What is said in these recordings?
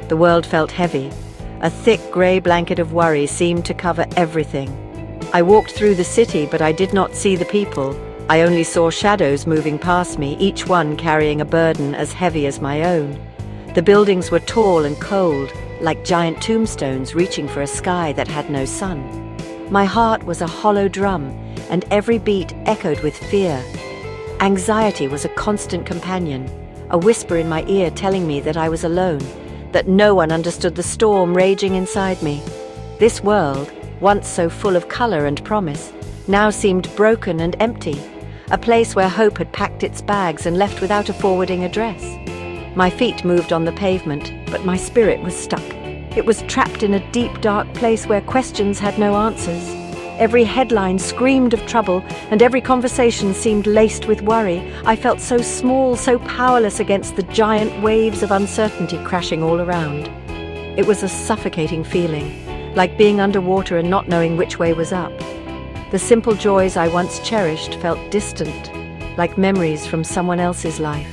The world felt heavy. A thick grey blanket of worry seemed to cover everything. I walked through the city, but I did not see the people. I only saw shadows moving past me, each one carrying a burden as heavy as my own. The buildings were tall and cold, like giant tombstones reaching for a sky that had no sun. My heart was a hollow drum, and every beat echoed with fear. Anxiety was a constant companion, a whisper in my ear telling me that I was alone, that no one understood the storm raging inside me. This world, once so full of color and promise, now seemed broken and empty, a place where hope had packed its bags and left without a forwarding address. My feet moved on the pavement, but my spirit was stuck. It was trapped in a deep, dark place where questions had no answers. Every headline screamed of trouble, and every conversation seemed laced with worry. I felt so small, so powerless against the giant waves of uncertainty crashing all around. It was a suffocating feeling, like being underwater and not knowing which way was up. The simple joys I once cherished felt distant, like memories from someone else's life.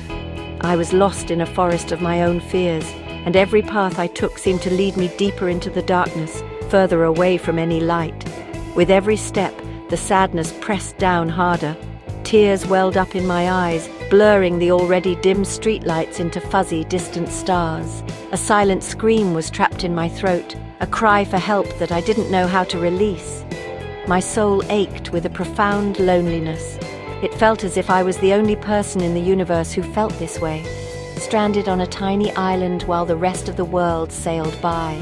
I was lost in a forest of my own fears, and every path I took seemed to lead me deeper into the darkness, further away from any light. With every step, the sadness pressed down harder. Tears welled up in my eyes, blurring the already dim streetlights into fuzzy, distant stars. A silent scream was trapped in my throat, a cry for help that I didn't know how to release. My soul ached with a profound loneliness. It felt as if I was the only person in the universe who felt this way, stranded on a tiny island while the rest of the world sailed by.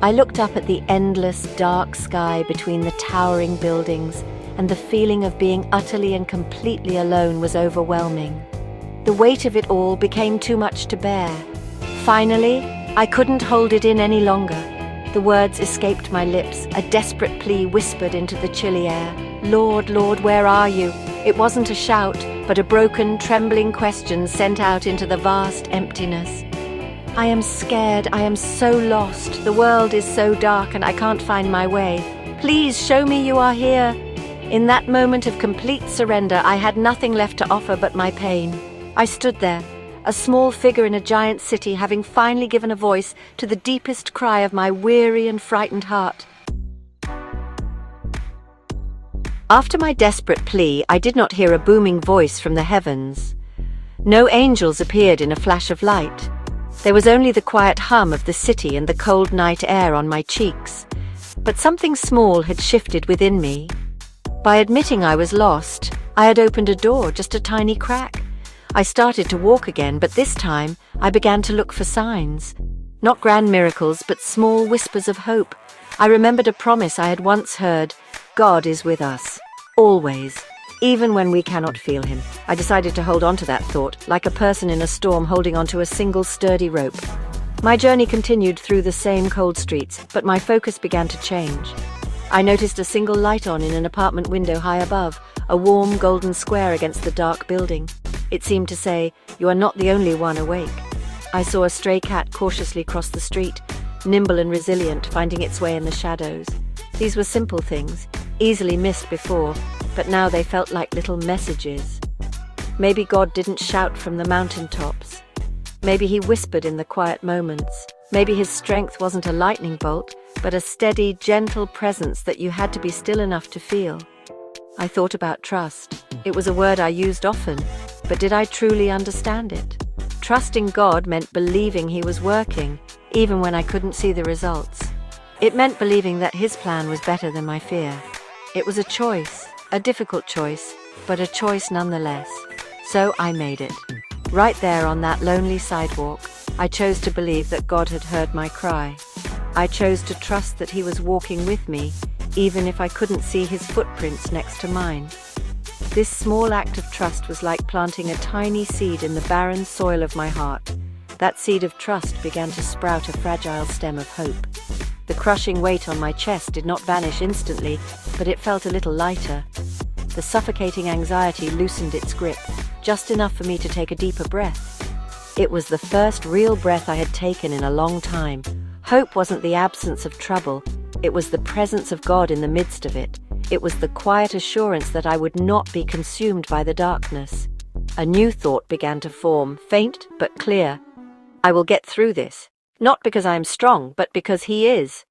I looked up at the endless, dark sky between the towering buildings, and the feeling of being utterly and completely alone was overwhelming. The weight of it all became too much to bear. Finally, I couldn't hold it in any longer. The words escaped my lips, a desperate plea whispered into the chilly air. "Lord, Lord, where are you?" It wasn't a shout, but a broken, trembling question sent out into the vast emptiness. I am scared, I am so lost. The world is so dark and I can't find my way. Please show me you are here. In that moment of complete surrender, I had nothing left to offer but my pain. I stood there, a small figure in a giant city, having finally given a voice to the deepest cry of my weary and frightened heart. After my desperate plea, I did not hear a booming voice from the heavens. No angels appeared in a flash of light. There was only the quiet hum of the city and the cold night air on my cheeks. But something small had shifted within me. By admitting I was lost, I had opened a door, just a tiny crack. I started to walk again, but this time I began to look for signs. Not grand miracles, but small whispers of hope. I remembered a promise I had once heard: God is with us, always, even when we cannot feel him. I decided to hold on to that thought, like a person in a storm holding onto a single sturdy rope. My journey continued through the same cold streets, but my focus began to change. I noticed a single light on in an apartment window high above, a warm golden square against the dark building. It seemed to say, "You are not the only one awake." I saw a stray cat cautiously cross the street, nimble and resilient, finding its way in the shadows. These were simple things, easily missed before, but now they felt like little messages. Maybe God didn't shout from the mountaintops. Maybe he whispered in the quiet moments. Maybe his strength wasn't a lightning bolt, but a steady, gentle presence that you had to be still enough to feel. I thought about trust. It was a word I used often, but did I truly understand it? Trusting God meant believing he was working, even when I couldn't see the results. It meant believing that his plan was better than my fear. It was a choice, a difficult choice, but a choice nonetheless. So I made it. Right there on that lonely sidewalk, I chose to believe that God had heard my cry. I chose to trust that he was walking with me, even if I couldn't see his footprints next to mine. This small act of trust was like planting a tiny seed in the barren soil of my heart. That seed of trust began to sprout a fragile stem of hope. The crushing weight on my chest did not vanish instantly, but it felt a little lighter. The suffocating anxiety loosened its grip, just enough for me to take a deeper breath. It was the first real breath I had taken in a long time. Hope wasn't the absence of trouble, it was the presence of God in the midst of it. It was the quiet assurance that I would not be consumed by the darkness. A new thought began to form, faint but clear. I will get through this. Not because I am strong, but because He is.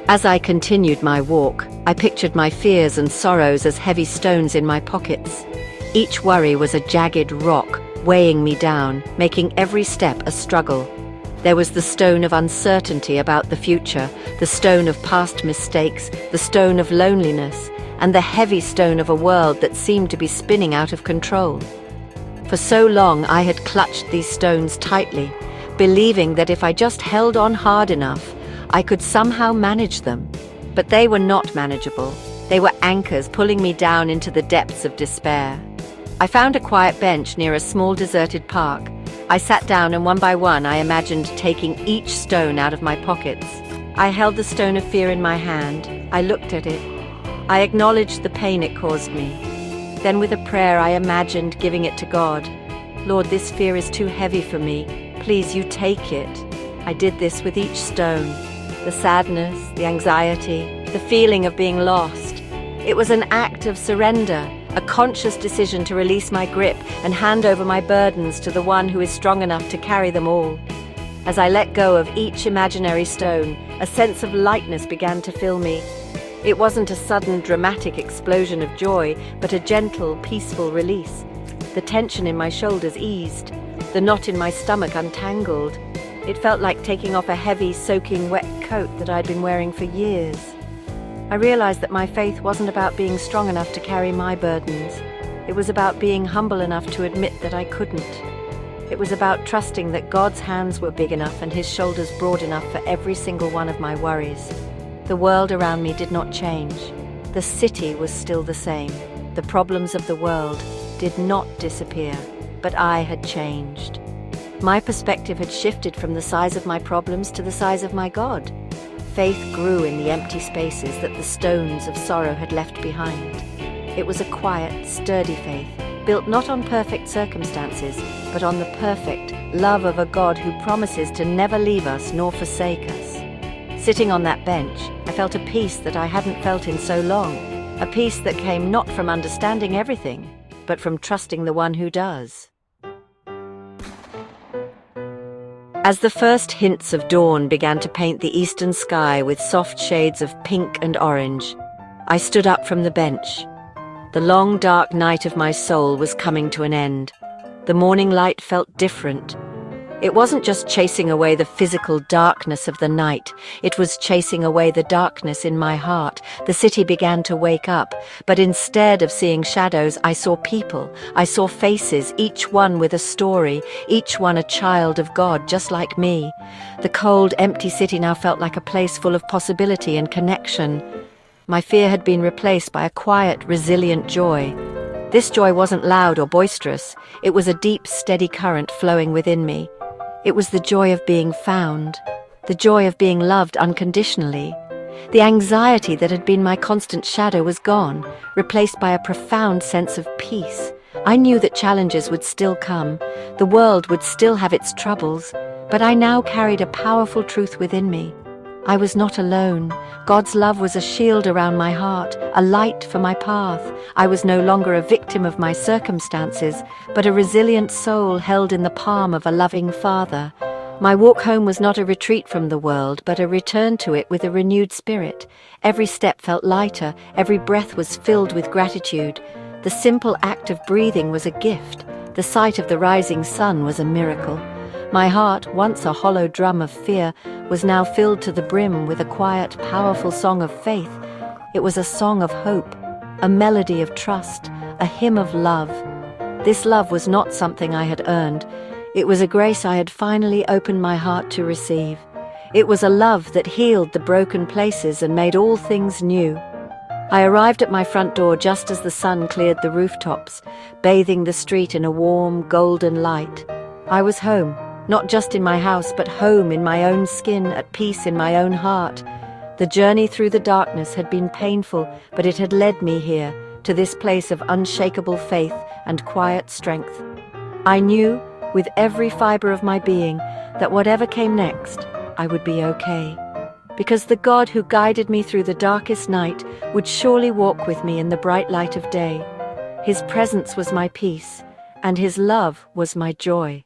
As I continued my walk, I pictured my fears and sorrows as heavy stones in my pockets. Each worry was a jagged rock, weighing me down, making every step a struggle. There was the stone of uncertainty about the future, the stone of past mistakes, the stone of loneliness, and the heavy stone of a world that seemed to be spinning out of control. For so long I had clutched these stones tightly, believing that if I just held on hard enough, I could somehow manage them. But they were not manageable. They were anchors pulling me down into the depths of despair. I found a quiet bench near a small deserted park. I sat down and one by one I imagined taking each stone out of my pockets. I held the stone of fear in my hand. I looked at it. I acknowledged the pain it caused me. Then with a prayer I imagined giving it to God. Lord, this fear is too heavy for me. Please, you take it. I did this with each stone. The sadness, the anxiety, the feeling of being lost. It was an act of surrender, a conscious decision to release my grip and hand over my burdens to the one who is strong enough to carry them all. As I let go of each imaginary stone, a sense of lightness began to fill me. It wasn't a sudden, dramatic explosion of joy, but a gentle, peaceful release. The tension in my shoulders eased, the knot in my stomach untangled. It felt like taking off a heavy, soaking wet coat that I'd been wearing for years. I realized that my faith wasn't about being strong enough to carry my burdens. It was about being humble enough to admit that I couldn't. It was about trusting that God's hands were big enough and His shoulders broad enough for every single one of my worries. The world around me did not change. The city was still the same. The problems of the world did not disappear, but I had changed. My perspective had shifted from the size of my problems to the size of my God. Faith grew in the empty spaces that the stones of sorrow had left behind. It was a quiet, sturdy faith, built not on perfect circumstances, but on the perfect love of a God who promises to never leave us nor forsake us. Sitting on that bench, I felt a peace that I hadn't felt in so long, a peace that came not from understanding everything, but from trusting the one who does. As the first hints of dawn began to paint the eastern sky with soft shades of pink and orange, I stood up from the bench. The long, dark night of my soul was coming to an end. The morning light felt different. It wasn't just chasing away the physical darkness of the night, it was chasing away the darkness in my heart. The city began to wake up, but instead of seeing shadows, I saw people. I saw faces, each one with a story, each one a child of God, just like me. The cold, empty city now felt like a place full of possibility and connection. My fear had been replaced by a quiet, resilient joy. This joy wasn't loud or boisterous. It was a deep, steady current flowing within me. It was the joy of being found, the joy of being loved unconditionally. The anxiety that had been my constant shadow was gone, replaced by a profound sense of peace. I knew that challenges would still come, the world would still have its troubles, but I now carried a powerful truth within me. I was not alone. God's love was a shield around my heart, a light for my path. I was no longer a victim of my circumstances, but a resilient soul held in the palm of a loving Father. My walk home was not a retreat from the world, but a return to it with a renewed spirit. Every step felt lighter, every breath was filled with gratitude. The simple act of breathing was a gift. The sight of the rising sun was a miracle. My heart, once a hollow drum of fear, was now filled to the brim with a quiet, powerful song of faith. It was a song of hope, a melody of trust, a hymn of love. This love was not something I had earned. It was a grace I had finally opened my heart to receive. It was a love that healed the broken places and made all things new. I arrived at my front door just as the sun cleared the rooftops, bathing the street in a warm, golden light. I was home. Not just in my house, but home in my own skin, at peace in my own heart. The journey through the darkness had been painful, but it had led me here, to this place of unshakable faith and quiet strength. I knew, with every fiber of my being, that whatever came next, I would be okay. Because the God who guided me through the darkest night would surely walk with me in the bright light of day. His presence was my peace, and His love was my joy.